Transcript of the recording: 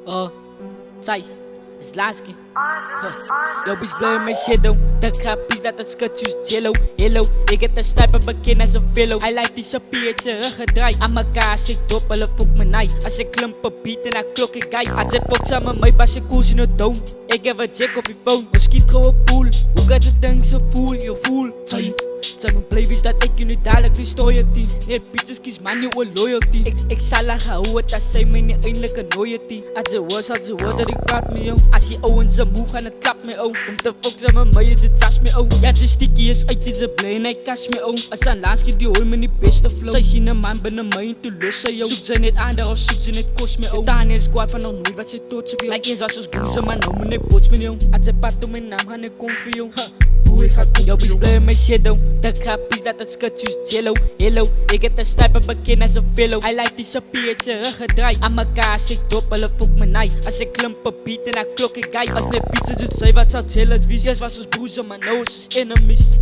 Thijs, dat is Laatski. Yo, bitch, blij met shit, oh. Dat gaat pies dat het skutjes jello. Hello, ik heb een sniper bekend als een pillow. Hij lijkt die sapiertje ruggedraaid. Aan mekaar zit doppelen, fuck me naai. Als ik klumpen biet en hij klok ik guy. Als ik pok samen mee, was ik koers in het doom. Ik heb een jack op je phone, we schiet gewoon pool. Hoe gaat het ding zo voel, je voel. Zijn mijn play is dat ik je nu dadelijk destroy die. Nee, pizzas kies mijn nieuwe loyalty. Ik zal lachen hoe het als zij mijn eindelijke loyalty. Als ze hoort dat ik praat met jou. Als je ogen ze moe gaan het klapt me oh. Om te fokken met mij is het sas me oh. Ja, de sticky is uit deze blij en hij kast me oh. Als een Laatski die hoor me niet beste flow. Zij zien een man binnen mij en te lussen yo. Zoek ze niet aan daar of zoek ze niet kost me oh. Daar is squad van nog nooit wat ze tot ze wil. Lijkt eens als ze broezen maar nou me niet bots me yo. Als ze pat om mijn naam gaan ik kom voor jou. Ik ga kom. Yo, bitch, blij met shit, oh. Dat gaat pies dat het skutjes jello. Hello, ik heb een sniper bekend als een pillow. Hij lijkt die sapiertje ruggedraaid. Aan mekaar zit doppelen, fuck me naai. Als ik klumpen biet en hij klok ik guy. Als net pizza zit zij wat zat heel als wie. Yes, was ons broezen, maar nou is enemies.